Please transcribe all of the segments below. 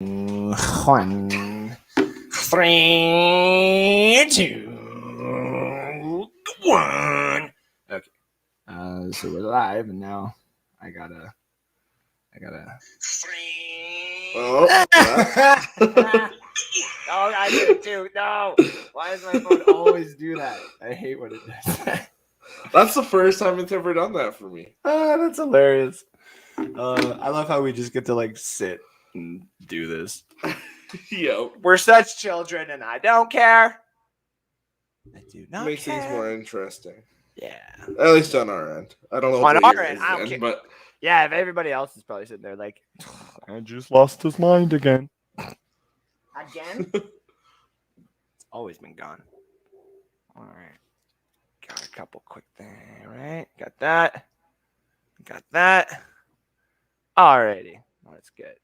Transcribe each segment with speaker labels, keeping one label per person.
Speaker 1: 1, 3, 2, 1. Okay. So we're live, and now I gotta.
Speaker 2: Oh,
Speaker 1: Oh, I did it too. No. Why does my phone always do that? I hate when it does that.
Speaker 2: that's the first time it's ever done that for me.
Speaker 1: That's hilarious. I love how we just get to like sit and do this.
Speaker 2: Yo,
Speaker 1: We're such children, and I don't care. I do not
Speaker 2: makes
Speaker 1: care.
Speaker 2: things more interesting.
Speaker 1: Yeah.
Speaker 2: At least on our end. I don't know
Speaker 1: On
Speaker 2: about
Speaker 1: our
Speaker 2: your
Speaker 1: end, I don't
Speaker 2: guys'
Speaker 1: care.
Speaker 2: but
Speaker 1: Yeah, if everybody else is probably sitting there like, I just lost his mind again. Again? It's always been gone. All right. Got a couple quick things, right? Got that. Alrighty. Let's get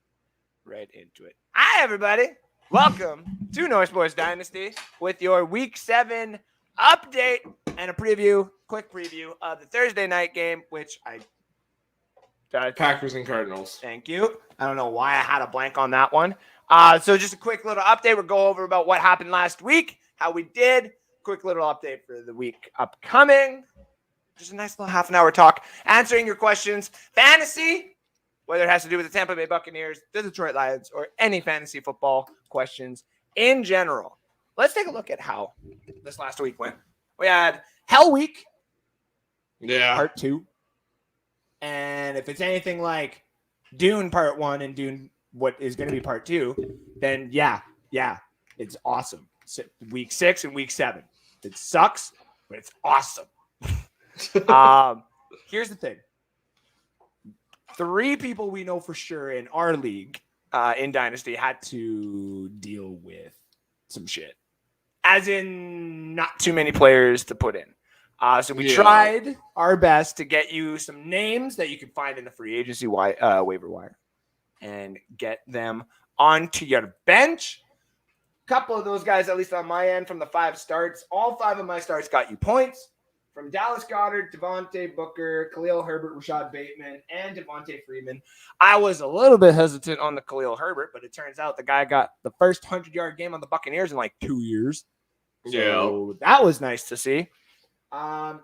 Speaker 1: right into it. Hi, everybody. Welcome to North Sports Dynasty with your Week 7 update and a quick preview of the Thursday night game, which
Speaker 2: Packers and Cardinals.
Speaker 1: Thank you. I don't know why I had a blank on that one. So just a quick little update. We'll go over about what happened last week, how we did. Quick little update for the week upcoming. Just a nice little half an hour talk, answering your questions. Fantasy, whether it has to do with the Tampa Bay Buccaneers, the Detroit Lions, or any fantasy football questions in general. Let's take a look at how this last week went. We had Hell Week, Part 2. And if it's anything like Dune Part 1 and Dune what is going to be Part 2, then yeah, it's awesome. Week 6 and Week 7. It sucks, but it's awesome. Here's the thing. 3 people we know for sure in our league in Dynasty had to deal with some shit. As in not too many players to put in. So we tried our best to get you some names that you can find in the free agency waiver wire and get them onto your bench. A couple of those guys, at least on my end, from the 5 starts. All 5 of my starts got you points. From Dallas Goedert, Devontae Booker, Khalil Herbert, Rashad Bateman, and Devontae Freeman. I was a little bit hesitant on the Khalil Herbert, but it turns out the guy got the first 100-yard game on the Buccaneers in like 2 years. So that was nice to see. The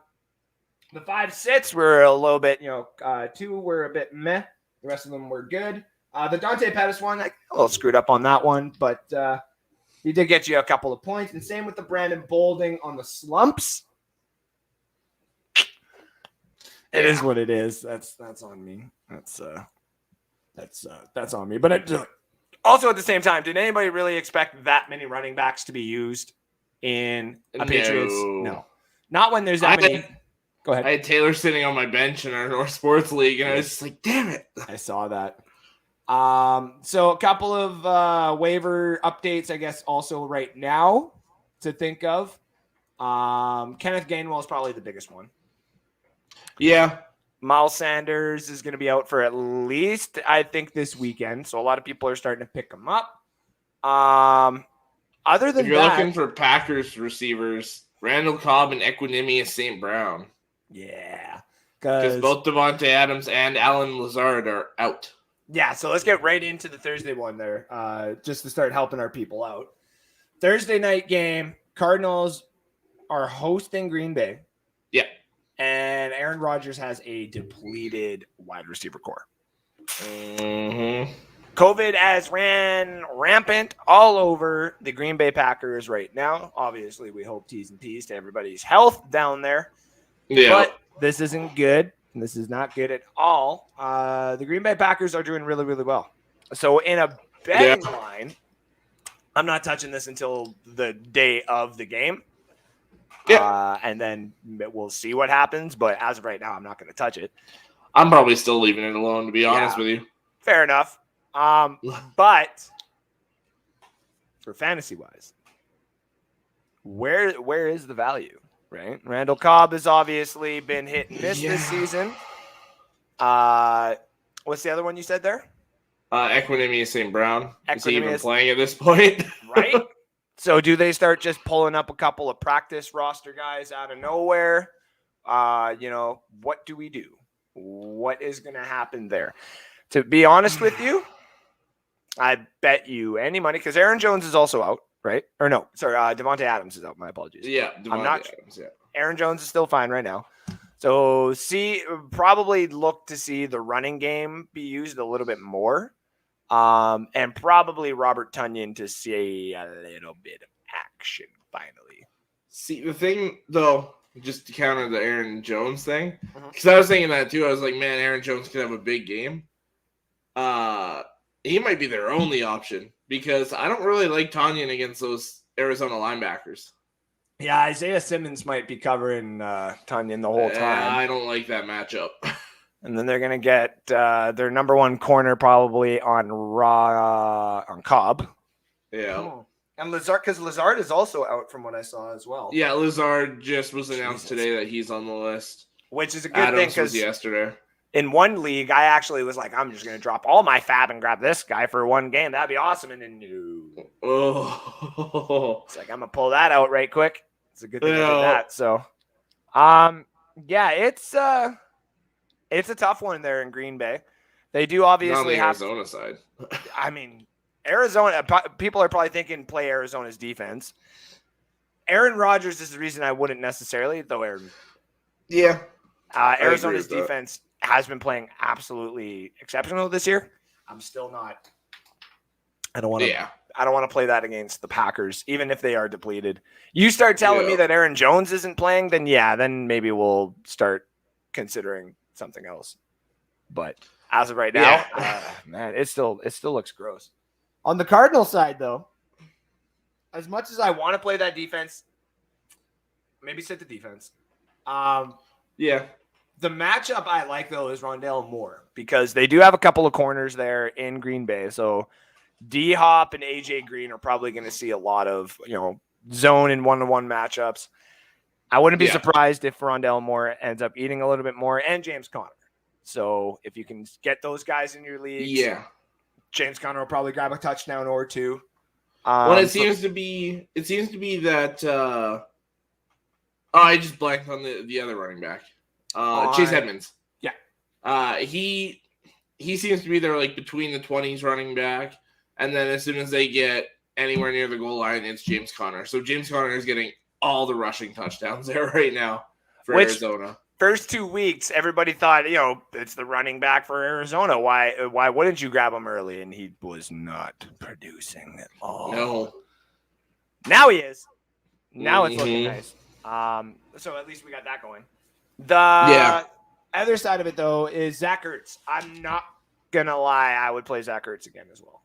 Speaker 1: 5 sits were a little bit, 2 were a bit meh. The rest of them were good. The Dante Pettis one, I a little screwed up on that one, but he did get you a couple of points. And same with the Brandon Bolding on the slumps. It is what it is. That's on me. That's on me. But also at the same time, did anybody really expect that many running backs to be used in a Patriots? No. Not when there's that many. Go ahead.
Speaker 2: I had Taylor sitting on my bench in our North Sports League, and I was just like, damn it.
Speaker 1: I saw that. So a couple of waiver updates, I guess, also right now to think of. Kenneth Gainwell is probably the biggest one.
Speaker 2: Yeah.
Speaker 1: Miles Sanders is going to be out for at least, I think, this weekend. So a lot of people are starting to pick him up. Other than
Speaker 2: if you're looking for Packers receivers, Randall Cobb and Equinemius St. Brown.
Speaker 1: Yeah.
Speaker 2: Because both Devontae Adams and Alan Lazard are out.
Speaker 1: Yeah, so let's get right into the Thursday one there, just to start helping our people out. Thursday night game, Cardinals are hosting Green Bay.
Speaker 2: Yeah.
Speaker 1: And Aaron Rodgers has a depleted wide receiver core.
Speaker 2: Mm-hmm.
Speaker 1: COVID has ran rampant all over the Green Bay Packers right now. Obviously, we hope T's and P's to everybody's health down there. Yeah. But this isn't good. This is not good at all. The Green Bay Packers are doing really, really well. So in a betting line, I'm not touching this until the day of the game. Yeah. And then we'll see what happens. But as of right now, I'm not going to touch it.
Speaker 2: I'm probably still leaving it alone, to be honest with you.
Speaker 1: Fair enough. But for fantasy-wise, where is the value, right? Randall Cobb has obviously been hit and miss this season. What's the other one you said there?
Speaker 2: Equinemius St. Brown. Is he even playing at this point?
Speaker 1: Right? So do they start just pulling up a couple of practice roster guys out of nowhere? What do we do? What is going to happen there? To be honest with you, I bet you any money because Aaron Jones is also out, right? Or no, sorry, Devontae Adams is out. My apologies.
Speaker 2: Yeah,
Speaker 1: I'm not.
Speaker 2: Adams, yeah.
Speaker 1: Aaron Jones is still fine right now. So probably look to see the running game be used a little bit more. And probably Robert Tonyan to see a little bit of action finally.
Speaker 2: See, the thing, though, just to counter the Aaron Jones thing, because I was thinking that too. I was like, man, Aaron Jones could have a big game. He might be their only option because I don't really like Tonyan against those Arizona linebackers.
Speaker 1: Yeah, Isaiah Simmons might be covering Tonyan the whole time.
Speaker 2: I don't like that matchup.
Speaker 1: And then they're going to get their number one corner probably on Cobb.
Speaker 2: Yeah.
Speaker 1: Oh. And Lazard, because Lazard is also out from what I saw as well.
Speaker 2: Yeah, Lazard just was announced today that he's on the list.
Speaker 1: Which is a good thing because
Speaker 2: yesterday.
Speaker 1: In one league, I actually was like, I'm just going to drop all my fab and grab this guy for one game. That'd be awesome. And then no.
Speaker 2: Oh.
Speaker 1: It's like, I'm going to pull that out right quick. It's a good thing I did that. So, yeah, it's a tough one there in Green Bay. They do obviously have
Speaker 2: Arizona side.
Speaker 1: I mean, Arizona, people are probably thinking play Arizona's defense. Aaron Rodgers is the reason I wouldn't necessarily, though Aaron.
Speaker 2: Yeah.
Speaker 1: Arizona's defense has been playing absolutely exceptional this year. I'm still not. I don't want to. Yeah. I don't want to play that against the Packers, even if they are depleted. You start telling me that Aaron Jones isn't playing, then maybe we'll start considering something else. But as of right now, man, it still looks gross. On the Cardinal side, though, as much as I want to play that defense, maybe sit the defense.
Speaker 2: Yeah.
Speaker 1: The matchup I like, though, is Rondale Moore because they do have a couple of corners there in Green Bay. So D-Hop and A.J. Green are probably going to see a lot of, zone and one-to-one matchups. I wouldn't be surprised if Rondale Moore ends up eating a little bit more and James Conner. So if you can get those guys in your league, James Conner will probably grab a touchdown or two.
Speaker 2: It seems to be that I just blanked on the other running back. Chase Edmonds.
Speaker 1: Yeah.
Speaker 2: He seems to be there like between the 20s running back, and then as soon as they get anywhere near the goal line, it's James Conner. So James Conner is getting all the rushing touchdowns there right now for Arizona.
Speaker 1: First 2 weeks, everybody thought, it's the running back for Arizona. Why wouldn't you grab him early? And he was not producing at all.
Speaker 2: No.
Speaker 1: Now he is. Now it's looking nice. So at least we got that going. The other side of it, though, is Zach Ertz. I'm not going to lie. I would play Zach Ertz again as well.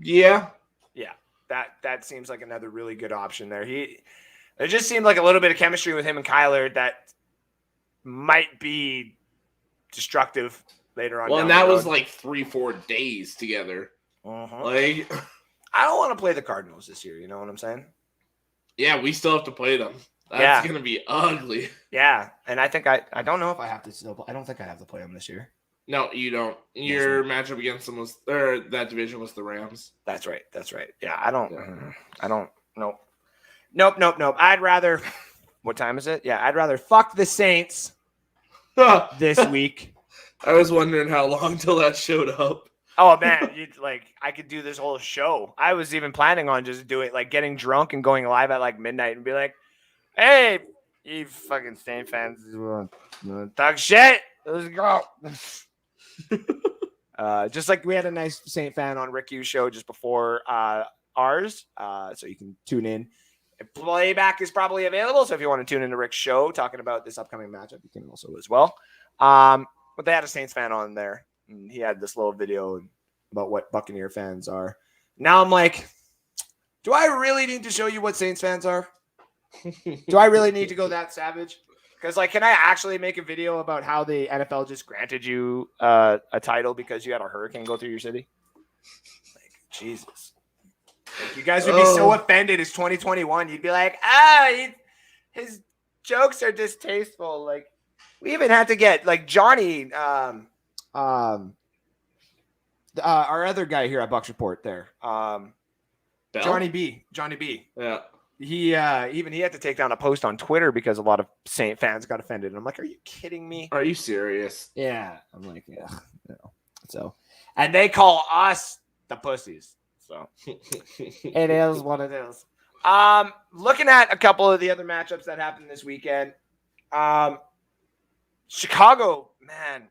Speaker 2: Yeah.
Speaker 1: Yeah. That seems like another really good option there. There just seemed like a little bit of chemistry with him and Kyler that might be destructive later on.
Speaker 2: Well, and that was like 3-4 days together. Like,
Speaker 1: I don't want to play the Cardinals this year. You know what I'm saying?
Speaker 2: Yeah, we still have to play them. That's going to be ugly.
Speaker 1: Yeah, and I think I don't know if I have to still. I don't think I have to play them this year.
Speaker 2: No, you don't. Your matchup against them that division was the Rams.
Speaker 1: That's right. Yeah, I don't. Nope. I'd rather. What time is it? Yeah, I'd rather fuck the Saints this week.
Speaker 2: I was wondering how long till that showed up.
Speaker 1: Oh man, I could do this whole show. I was even planning on just doing getting drunk and going live at midnight and be like, "Hey, you fucking Saint fans, talk shit. Let's go." Just like we had a nice Saint fan on Rick Hughes' show just before ours, so you can tune in. Playback is probably available, so if you want to tune into Rick's show talking about this upcoming matchup, you can also as well. But they had a Saints fan on there, and he had this little video about what Buccaneer fans are. Now I'm like, do I really need to show you what Saints fans are? Do I really need to go that savage? Because, can I actually make a video about how the NFL just granted you a title because you had a hurricane go through your city? Jesus. You guys would be so offended. It's 2021. You'd be like, his jokes are distasteful. We even had to get, Johnny, our other guy here at Bucks Report there. Johnny B.
Speaker 2: Yeah.
Speaker 1: He had to take down a post on Twitter because a lot of Saint fans got offended. And I'm like, are you kidding me?
Speaker 2: Are you serious?
Speaker 1: Yeah. I'm like, yeah. So, and they call us the pussies. So it is what it is. Looking at a couple of the other matchups that happened this weekend. Chicago, man,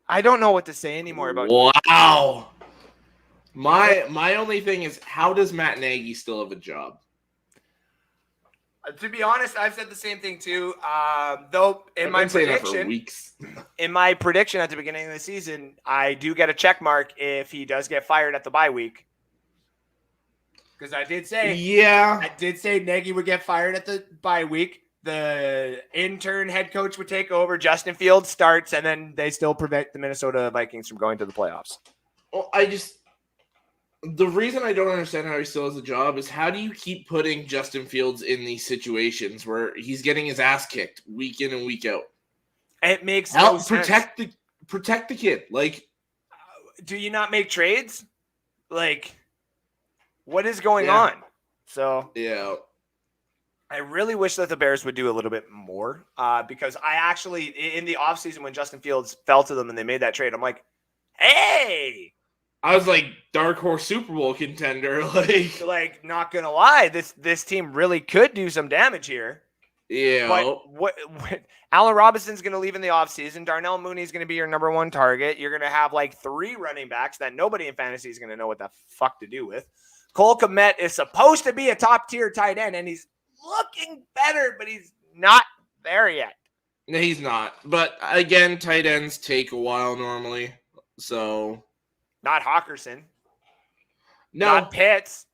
Speaker 1: I don't know what to say anymore about.
Speaker 2: Wow. My only thing is, how does Matt Nagy still have a job?
Speaker 1: To be honest, I've said the same thing too. Though in my prediction at the beginning of the season, I do get a check mark if he does get fired at the bye week. Because I did say Nagy would get fired at the bye week. The intern head coach would take over. Justin Fields starts, and then they still prevent the Minnesota Vikings from going to the playoffs.
Speaker 2: Well, the reason I don't understand how he still has a job is, how do you keep putting Justin Fields in these situations where he's getting his ass kicked week in and week out?
Speaker 1: It makes no sense.
Speaker 2: Protect the kid. Like,
Speaker 1: do you not make trades? Like, what is going on? So
Speaker 2: yeah.
Speaker 1: I really wish that the Bears would do a little bit more because I actually, in the offseason when Justin Fields fell to them and they made that trade, I'm like, hey.
Speaker 2: I was like, dark horse Super Bowl contender.
Speaker 1: Like not going to lie, this team really could do some damage here.
Speaker 2: Yeah.
Speaker 1: But what Allen Robinson's going to leave in the offseason. Darnell Mooney's going to be your number one target. You're going to have like 3 running backs that nobody in fantasy is going to know what the fuck to do with. Cole Kmet is supposed to be a top-tier tight end, and he's looking better, but he's not there yet.
Speaker 2: No, he's not. But again, tight ends take a while normally. So
Speaker 1: not Hawkinson.
Speaker 2: No.
Speaker 1: Not Pitts.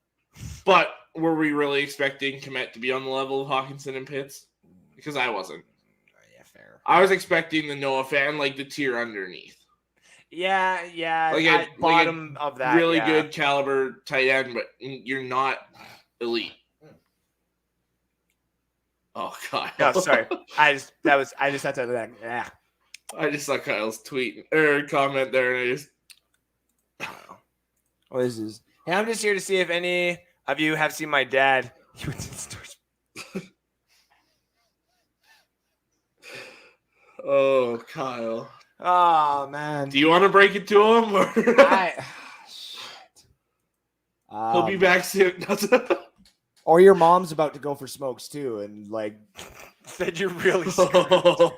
Speaker 2: But were we really expecting Kmet to be on the level of Hawkinson and Pitts? Because I wasn't.
Speaker 1: Yeah, fair.
Speaker 2: I was expecting the Noah fan, like the tier underneath.
Speaker 1: Yeah.
Speaker 2: Like
Speaker 1: at bottom of that.
Speaker 2: Really good caliber tight end, but you're not elite. Oh God.
Speaker 1: No, sorry. I just had to. Yeah.
Speaker 2: I just saw Kyle's tweet or comment there, and I just.
Speaker 1: What is this? Hey, I'm just here to see if any of you have seen my dad. He went to the stores.
Speaker 2: Oh, Kyle.
Speaker 1: Oh man.
Speaker 2: Do you want to break it to him? Or?
Speaker 1: Shit.
Speaker 2: He'll be back soon.
Speaker 1: Or your mom's about to go for smokes too, and like said you're really screwed.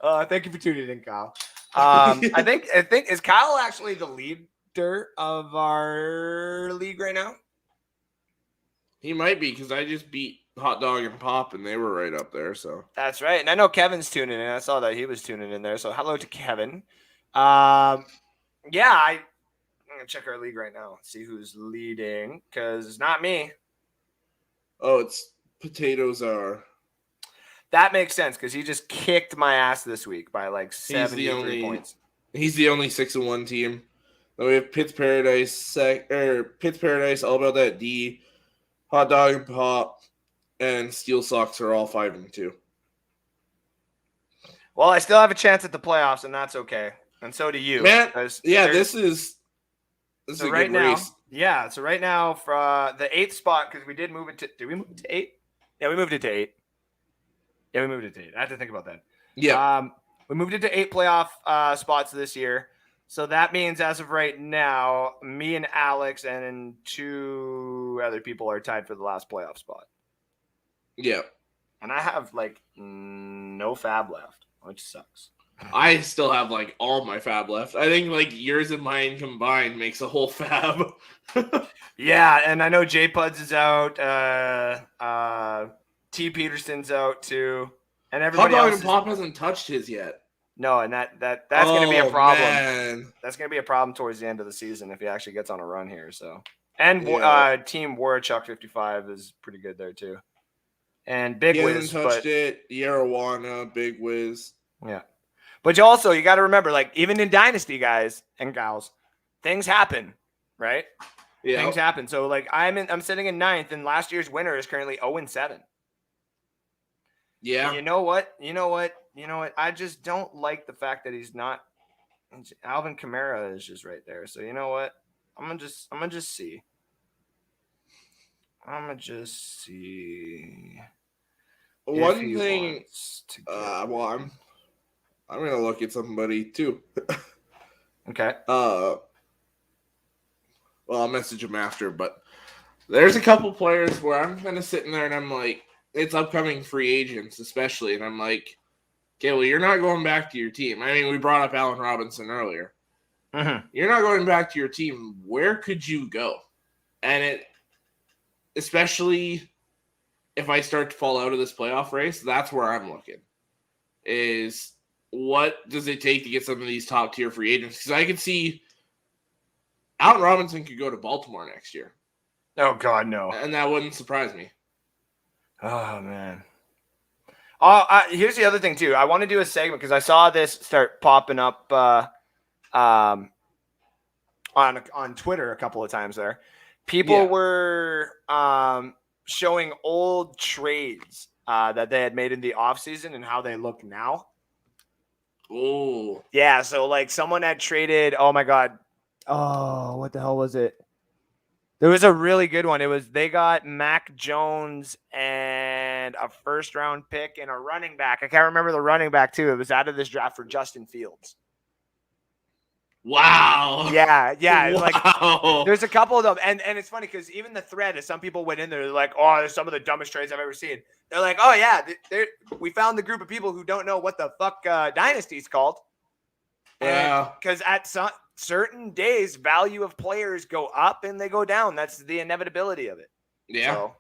Speaker 1: Thank you for tuning in, Kyle. I think is Kyle actually the leader of our league right now?
Speaker 2: He might be, because I just beat Hot Dog and Pop, and they were right up there. So
Speaker 1: that's right, and I know Kevin's tuning in. I saw that he was tuning in there. So hello to Kevin. I'm gonna check our league right now, see who's leading, because it's not me.
Speaker 2: Oh, it's Potatoes are.
Speaker 1: That makes sense, because he just kicked my ass this week by like 73 points.
Speaker 2: He's the only 6-1 team. Then we have Pitt's Paradise, All About That D, Hot Dog and Pop, and Steel Sox are all 5-2.
Speaker 1: Well, I still have a chance at the playoffs, and that's okay. And so do you.
Speaker 2: Man, yeah, this is a
Speaker 1: right
Speaker 2: good race.
Speaker 1: Yeah, so right now for the 8th spot, because we did move it to – did we move it to 8? Yeah, we moved it to 8. Yeah, we moved it to 8. I have to think about that.
Speaker 2: Yeah.
Speaker 1: We moved it to 8 playoff spots this year. So that means as of right now, me and Alex and 2 other people are tied for the last playoff spot.
Speaker 2: Yeah.
Speaker 1: And I have like no fab left, which sucks.
Speaker 2: I still have like all my fab left. I think like yours and mine combined makes a whole fab.
Speaker 1: Yeah, and I know J Puds is out. T Peterson's out too. And everybody else.
Speaker 2: Hot Dog and Pop hasn't touched his yet.
Speaker 1: No, and that's going to be a problem.
Speaker 2: Man.
Speaker 1: That's going to be a problem towards the end of the season if he actually gets on a run here. So, and Team Warchuck 55 is pretty good there too. And Big Wiz
Speaker 2: touched it. Yarawana, Big Wiz.
Speaker 1: Yeah, but you got to remember, like even in Dynasty, guys and gals, things happen, right? Yeah, things happen. So like I'm sitting in 9th, and last year's winner is currently 0-7.
Speaker 2: Yeah.
Speaker 1: And you know what? I just don't like the fact that he's not. Alvin Kamara is just right there. So you know what? I'm gonna just see. I'm
Speaker 2: One thing. I'm gonna look at somebody too.
Speaker 1: Okay.
Speaker 2: Well, I'll message him after, but there's a couple players where I'm kind of sitting there and I'm like, it's upcoming free agents, especially, and I'm like, okay, well, you're not going back to your team. I mean, we brought up Allen Robinson earlier.
Speaker 1: Mm-hmm.
Speaker 2: You're not going back to your team. Where could you go? And especially if I start to fall out of this playoff race, that's where I'm looking. Is what does it take to get some of these top tier free agents? Because I could see Allen Robinson could go to Baltimore next year.
Speaker 1: Oh God, no.
Speaker 2: And that wouldn't surprise me.
Speaker 1: Oh man. Here's the other thing too. I want to do a segment because I saw this start popping up on Twitter a couple of times there. People were showing old trades that they had made in the offseason and how they look now.
Speaker 2: Oh.
Speaker 1: Yeah, so like someone had traded, oh my God. Oh, what the hell was it? There was a really good one. They got Mac Jones and a first round pick and a running back. I can't remember the running back too. It was out of this draft for Justin Fields.
Speaker 2: Wow.
Speaker 1: Yeah.
Speaker 2: Wow.
Speaker 1: Like there's a couple of them. And it's funny because even the thread, as some people went in there, they're like, oh, there's some of the dumbest trades I've ever seen. They're like, oh yeah, we found the group of people who don't know what the fuck Dynasty's called.
Speaker 2: Yeah.
Speaker 1: Because at certain days, value of players go up and they go down. That's the inevitability of it.
Speaker 2: Yeah.
Speaker 1: So,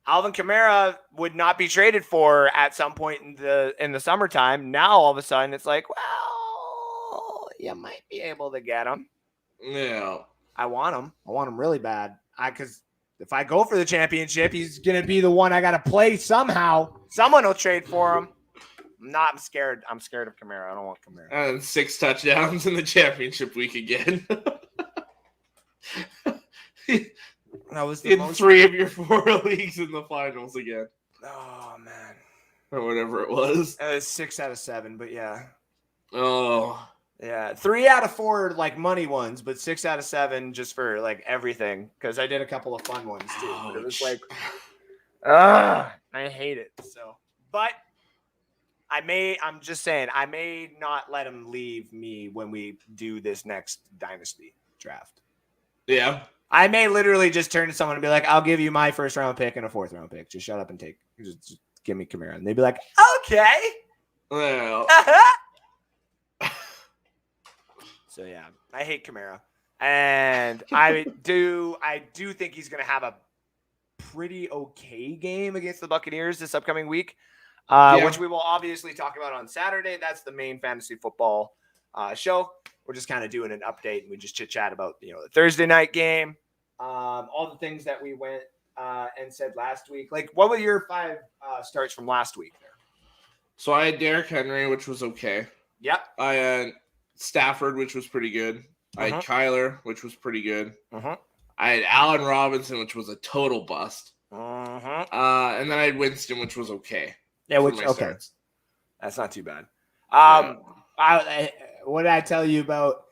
Speaker 1: Alvin Kamara would not be traded for at some point in the summertime. Now all of a sudden it's like, well, you might be able to get him.
Speaker 2: Yeah.
Speaker 1: I want him. I want him really bad. Because if I go for the championship, he's gonna be the one I gotta play somehow. Someone will trade for him. I'm scared. I'm scared of Kamara. I don't want Kamara.
Speaker 2: And 6 touchdowns in the championship week again.
Speaker 1: That was
Speaker 2: in 3 of your 4 leagues in the finals again.
Speaker 1: Oh man,
Speaker 2: or whatever it was.
Speaker 1: It was 6 out of 7, but yeah.
Speaker 2: Oh
Speaker 1: yeah, 3 out of 4 like money ones, but 6 out of 7 just for like everything because I did a couple of fun ones too. But it was like, I hate it. So, but. I'm just saying, I may not let him leave me when we do this next Dynasty draft.
Speaker 2: Yeah.
Speaker 1: I may literally just turn to someone and be like, I'll give you my first round pick and a 4th round pick. Just shut up and just give me Kamara. And they'd be like, okay.
Speaker 2: Well.
Speaker 1: So yeah, I hate Kamara. And I do think he's going to have a pretty okay game against the Buccaneers this upcoming week. Which we will obviously talk about on Saturday. That's the main fantasy football show. We're just kind of doing an update, and we just chit-chat about, the Thursday night game, all the things that we went and said last week. Like, what were your 5 starts from last week there?
Speaker 2: So I had Derrick Henry, which was okay.
Speaker 1: Yep.
Speaker 2: I had Stafford, which was pretty good. I had Kyler, which was pretty good. I had Allen Robinson, which was a total bust. And then I had Winston, which was okay.
Speaker 1: Yeah, okay. Starts. That's not too bad. What did I tell you about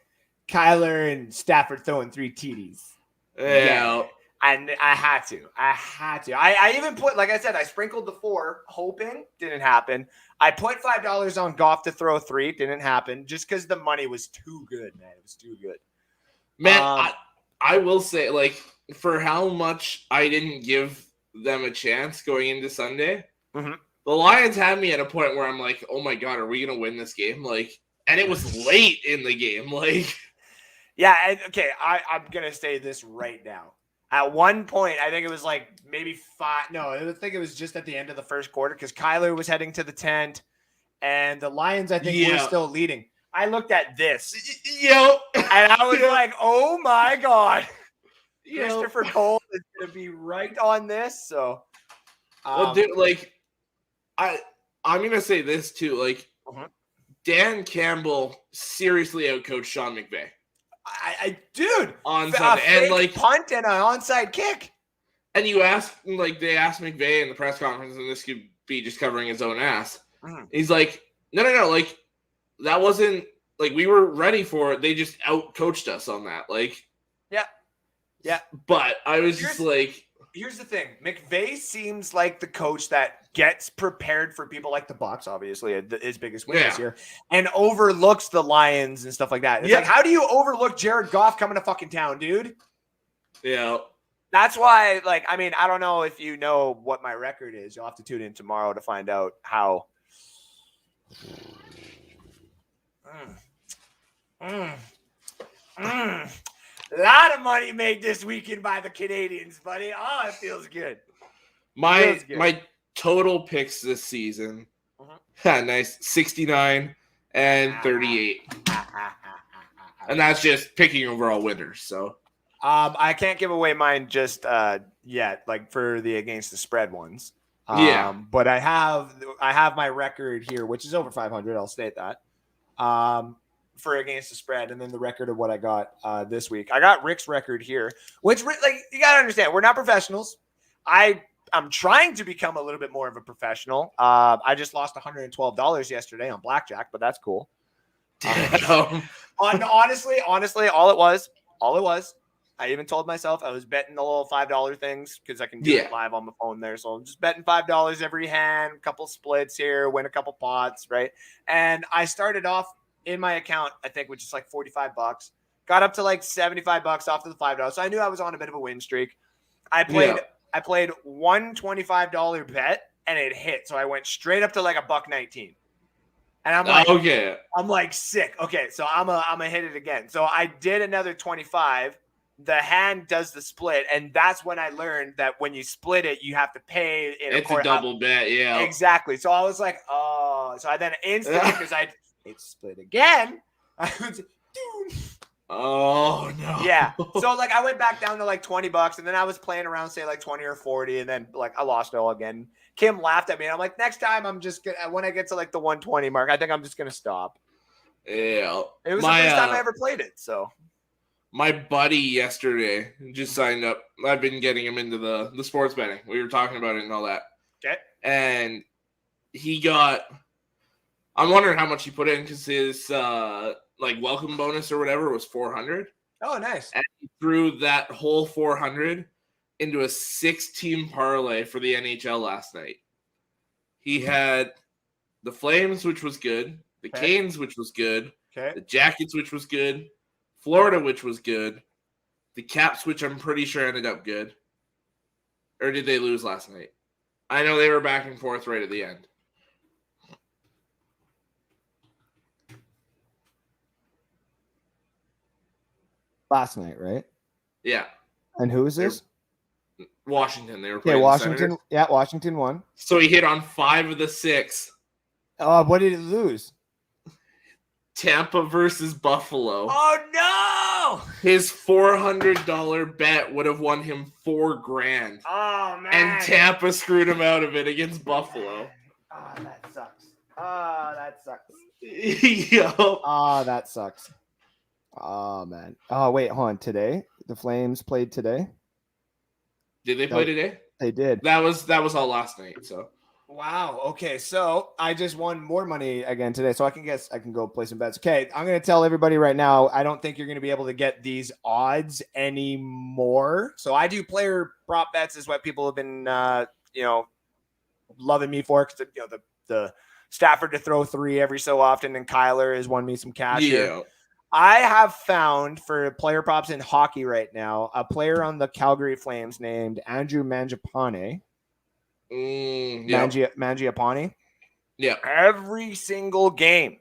Speaker 1: Kyler and Stafford throwing 3 TDs?
Speaker 2: Yeah.
Speaker 1: And I had to. I even put, like I said, I sprinkled the 4, hoping. Didn't happen. I put $5 on Goff to throw 3. Didn't happen. Just because the money was too good, man. It was too good.
Speaker 2: Man, I will say, like, for how much I didn't give them a chance going into Sunday, the Lions had me at a point where I'm like, oh my God, are we going to win this game? Like, and it was late in the game. Like,
Speaker 1: yeah. And, okay. I'm going to say this right now. At one point, I think it was like maybe 5. No, I think it was just at the end of the first quarter because Kyler was heading to the tent and the Lions, I think, were still leading. I looked at this. And I was like, oh my God. Christopher Cole is going to be right on this. So,
Speaker 2: well, dude, like, I'm going to say this too. Like, Dan Campbell seriously outcoached Sean McVay. Dude, on Sunday, and like
Speaker 1: punt and an onside kick.
Speaker 2: And they asked McVay in the press conference, and this could be just covering his own ass. He's like, no, like that wasn't like we were ready for it. They just out coached us on that. Like,
Speaker 1: yeah.
Speaker 2: But I was just like,
Speaker 1: here's the thing. McVay seems like the coach that gets prepared for people like the Bucs, obviously, his biggest win this year, and overlooks the Lions and stuff like that. It's like, how do you overlook Jared Goff coming to fucking town, dude?
Speaker 2: Yeah.
Speaker 1: That's why, like, I mean, I don't know if you know what my record is. You'll have to tune in tomorrow to find out how. A lot of money made this weekend by the Canadians, buddy. Oh, it feels good.
Speaker 2: My total picks this season, nice, 69 and 38. And that's just picking overall winners, so.
Speaker 1: I can't give away mine just yet, like for the against the spread ones. But I have my record here, which is over 500. I'll state that. For against the spread, and then the record of what I got this week. I got Rick's record here, which, like, you gotta understand, we're not professionals. I'm trying to become a little bit more of a professional. I just lost $112 yesterday on blackjack, but that's cool. Honestly, all it was. I even told myself I was betting the little $5 things because I can do it live on the phone there. So I'm just betting $5 every hand, a couple splits here, win a couple pots, right? And I started off in my account, I think, which is like $45. Got up to like $75 off of the $5. So I knew I was on a bit of a win streak. I played one $25 bet and it hit. So I went straight up to like $1.19. And I'm like, I'm like sick. Okay, so I'm a hit it again. So I did another 25. The hand does the split, and that's when I learned that when you split it, you have to pay.
Speaker 2: It's a double bet, yeah.
Speaker 1: Exactly. So I was like, oh. So I then instantly, because it split again. I was, dude.
Speaker 2: Oh no.
Speaker 1: Yeah. So like I went back down to like $20, and then I was playing around, say like 20 or 40, and then like I lost it all again. Kim laughed at me, and I'm like, next time I'm just gonna, when I get to like the 120 mark, I think I'm just gonna stop.
Speaker 2: Yeah.
Speaker 1: It was the first time I ever played it, so.
Speaker 2: My buddy yesterday just signed up. I've been getting him into the sports betting. We were talking about it and all that.
Speaker 1: Okay.
Speaker 2: And he got, I'm wondering how much he put in because his like welcome bonus or whatever was 400.
Speaker 1: Oh, nice.
Speaker 2: And he threw that whole 400 into a 6-team parlay for the NHL last night. He had the Flames, which was good, the Canes, which was good, the Jackets, which was good, Florida, which was good, the Caps, which I'm pretty sure ended up good. Or did they lose last night? I know they were back and forth right at the end.
Speaker 3: Last night, right?
Speaker 2: Yeah.
Speaker 3: And who is this?
Speaker 2: Washington. They were playing
Speaker 3: Washington. Yeah, Washington won.
Speaker 2: So he hit on 5 of the 6.
Speaker 3: What did it lose?
Speaker 2: Tampa versus Buffalo.
Speaker 1: Oh no!
Speaker 2: His $400 bet would have won him $4,000.
Speaker 1: Oh man!
Speaker 2: And Tampa screwed him out of it against Buffalo.
Speaker 1: Oh, that sucks. Oh, that sucks.
Speaker 2: Yo.
Speaker 3: Oh, that sucks. Oh man. Oh wait, hold on. Today the Flames played today.
Speaker 2: Did they play today?
Speaker 3: They did.
Speaker 2: That was all last night. So.
Speaker 1: Wow. Okay. So
Speaker 3: I just won more money again today, so I can go play some bets. Okay, I'm going to tell everybody right now, I don't think you're going to be able to get these odds anymore. So I do player prop bets is what people have been, loving me for, because the Stafford to throw 3 every so often, and Kyler has won me some cash here. I have found for player props in hockey right now a player on the Calgary Flames named Andrew Mangiapane. Mangiapane.
Speaker 2: Yeah.
Speaker 1: Every single game,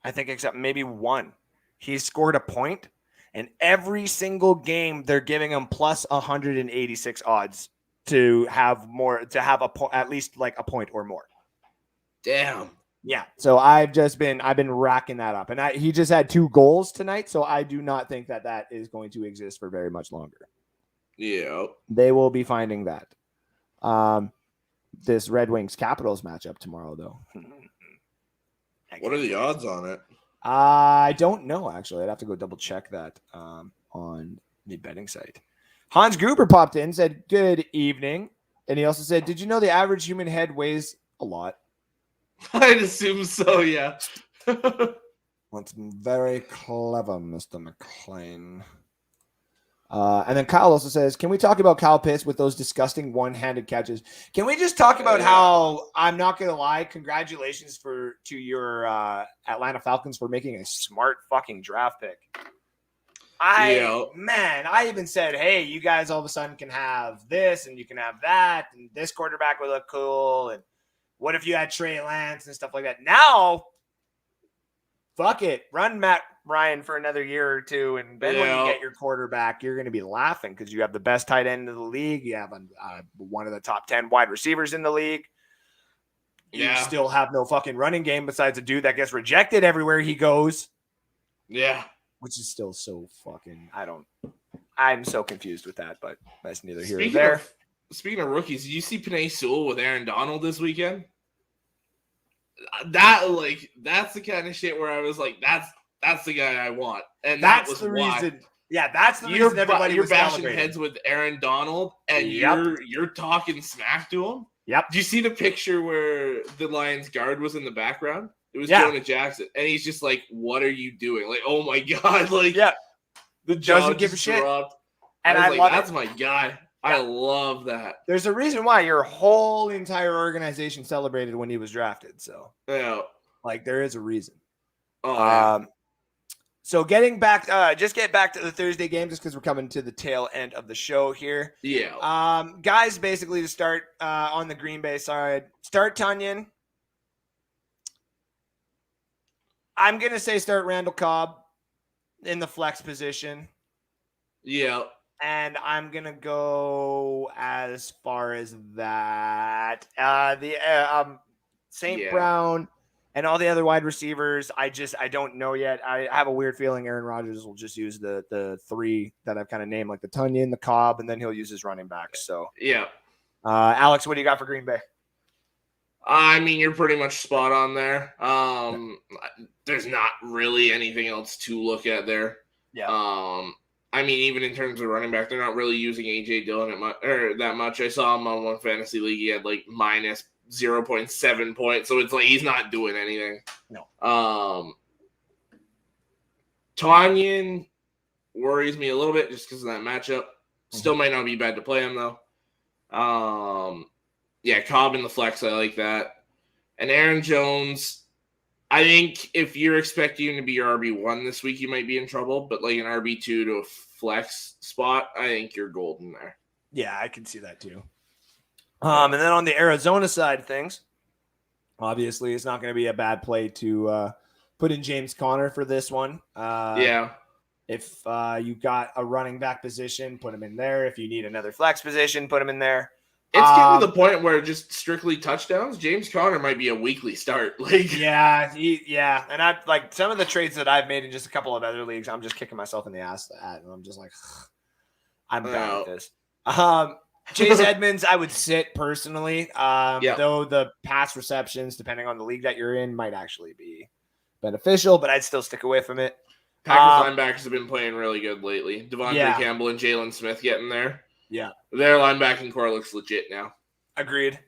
Speaker 1: I think except maybe one, he's scored a point, and every single game they're giving him plus 186 odds to have at least like a point or more.
Speaker 2: Damn.
Speaker 1: Yeah. So I've been racking that up, and he just had 2 goals tonight, so I do not think that is going to exist for very much longer.
Speaker 2: Yeah.
Speaker 3: They will be finding that. This Red Wings Capitals matchup tomorrow, though.
Speaker 2: What are the odds on it?
Speaker 3: I don't know, actually. I'd have to go double check that on the betting site. Hans Gruber popped in, said, good evening. And he also said, did you know the average human head weighs a lot?
Speaker 2: I'd assume so, yeah.
Speaker 3: That's very clever, Mr. McLean. And then Kyle also says, can we talk about Kyle Pitts with those disgusting one-handed catches? Can we just talk about how, I'm not going to lie, congratulations to your Atlanta Falcons for making a smart fucking draft pick. I even said, hey, you guys all of a sudden can have this and you can have that, and this quarterback would look cool, and what if you had Trey Lance and stuff like that? Now, fuck it. Run Matt Ryan for another year or two, and then when you get your quarterback, you're going to be laughing because you have the best tight end in the league. You have one of the top 10 wide receivers in the league. You still have no fucking running game besides a dude that gets rejected everywhere he goes.
Speaker 2: Yeah.
Speaker 3: Which is still so fucking, I'm so confused with that, but that's neither here nor there.
Speaker 2: Speaking of rookies, did you see Penei Sewell with Aaron Donald this weekend? That's the kind of shit where I was like, that's the guy I want. And
Speaker 3: that's the reason. Yeah, that's the reason everybody was
Speaker 2: bashing heads with Aaron Donald, and you're talking smack to him.
Speaker 3: Yep.
Speaker 2: Did you see the picture where the Lions guard was in the background? It was Jonah Jackson, and he's just like, "What are you doing?" Like, oh my god, the jaw
Speaker 3: doesn't give a shit.
Speaker 2: Dropped.
Speaker 3: And
Speaker 2: I was like, that's my guy. I love that.
Speaker 3: There's a reason why your whole entire organization celebrated when he was drafted. So there is a reason. So getting back, just get back to the Thursday game, just because we're coming to the tail end of the show here.
Speaker 2: Yeah.
Speaker 3: Guys, basically to start on the Green Bay side, start Tunyon. I'm going to say start Randall Cobb in the flex position.
Speaker 2: Yeah.
Speaker 3: And I'm going to go as far as that. St. Brown and all the other wide receivers, I don't know yet. I have a weird feeling Aaron Rodgers will just use the three that I've kind of named, like the Tunyon, the Cobb, and then he'll use his running backs. So, Alex, what do you got for Green Bay?
Speaker 2: I mean, you're pretty much spot on there. There's not really anything else to look at there.
Speaker 3: Yeah.
Speaker 2: I mean, even in terms of running back, they're not really using A.J. Dillon that much. I saw him on one fantasy league. He had minus 0.7 points, so it's he's not doing anything.
Speaker 3: No.
Speaker 2: Tunyon worries me a little bit just because of that matchup. Still might not be bad to play him though. Cobb in the flex, I like that. And Aaron Jones, I think if you're expecting him to be your RB1 this week, you might be in trouble. But an RB2 to a flex spot, I think you're golden there.
Speaker 3: Yeah, I can see that too. And then on the Arizona side of things, obviously it's not going to be a bad play to put in James Conner for this one. If you got a running back position, put him in there. If you need another flex position, put him in there.
Speaker 2: It's getting to the point where just strictly touchdowns, James Conner might be a weekly start. And
Speaker 3: I some of the trades that I've made in just a couple of other leagues, I'm just kicking myself in the ass at, and I'm just like, I'm done with this. Chase Edmonds, I would sit personally. Though the pass receptions, depending on the league that you're in, might actually be beneficial, but I'd still stick away from it.
Speaker 2: Packers linebackers have been playing really good lately. Devontae Campbell and Jalen Smith getting there.
Speaker 3: Yeah.
Speaker 2: Their linebacking core looks legit now.
Speaker 3: Agreed.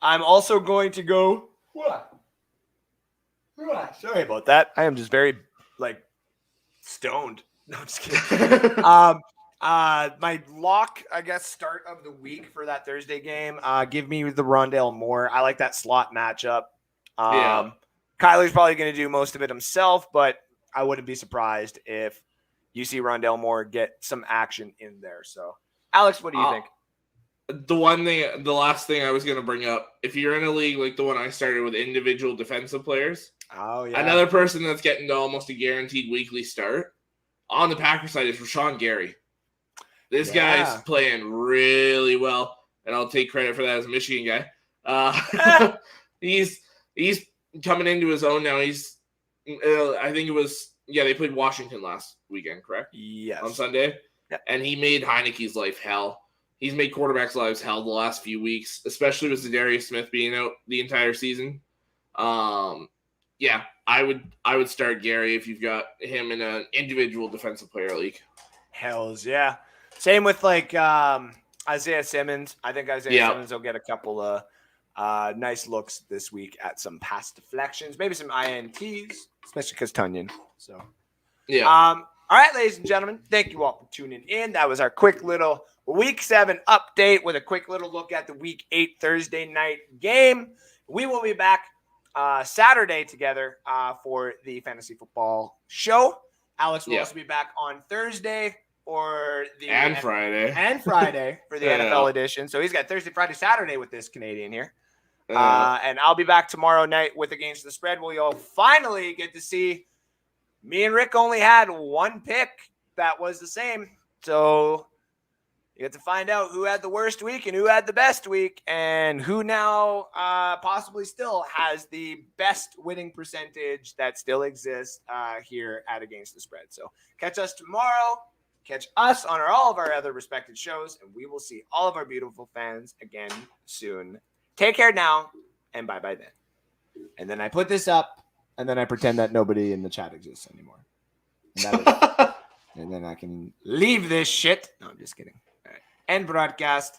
Speaker 3: I'm also going to go. What? Sorry about that. I am just very, stoned. No, I'm just kidding. My lock, I guess, start of the week for that Thursday game. Give me the Rondale Moore. I like that slot matchup. Kyler's probably going to do most of it himself, but I wouldn't be surprised if you see Rondale Moore get some action in there. So, Alex, what do you think?
Speaker 2: The last thing I was going to bring up, if you're in a league like the one I started with individual defensive players, another person that's getting to almost a guaranteed weekly start on the Packers side is Rashawn Gary. This guy's playing really well, and I'll take credit for that as a Michigan guy. He's coming into his own now. He's, I think it was, they played Washington last weekend, correct?
Speaker 3: Yes.
Speaker 2: On Sunday?
Speaker 3: Yep.
Speaker 2: And he made Heineke's life hell. He's made quarterbacks' lives hell the last few weeks, especially with Zadarius Smith being out the entire season. I would start Gary if you've got him in an individual defensive player league.
Speaker 3: Hells yeah. Same with Isaiah Simmons. I think Isaiah Simmons will get a couple of nice looks this week at some pass deflections, maybe some INTs, especially because Tunyon. So All right, ladies and gentlemen, thank you all for tuning in. That was our quick little Week 7 update with a quick little look at the Week 8 Thursday night game. We will be back Saturday together for the Fantasy Football Show. Alex will also be back on Thursday for the
Speaker 2: Friday
Speaker 3: for the NFL edition. So he's got Thursday, Friday, Saturday with this Canadian here. And I'll be back tomorrow night with Against the Spread, where you'll finally get to see me and Rick only had one pick that was the same. So you get to find out who had the worst week and who had the best week, and who now possibly still has the best winning percentage that still exists here at Against the Spread. So catch us tomorrow. Catch us on all of our other respected shows, and we will see all of our beautiful fans again soon. Take care now, and bye-bye then. And then I put this up, and then I pretend that nobody in the chat exists anymore. And then I can leave this shit. No, I'm just kidding. All right. End broadcast.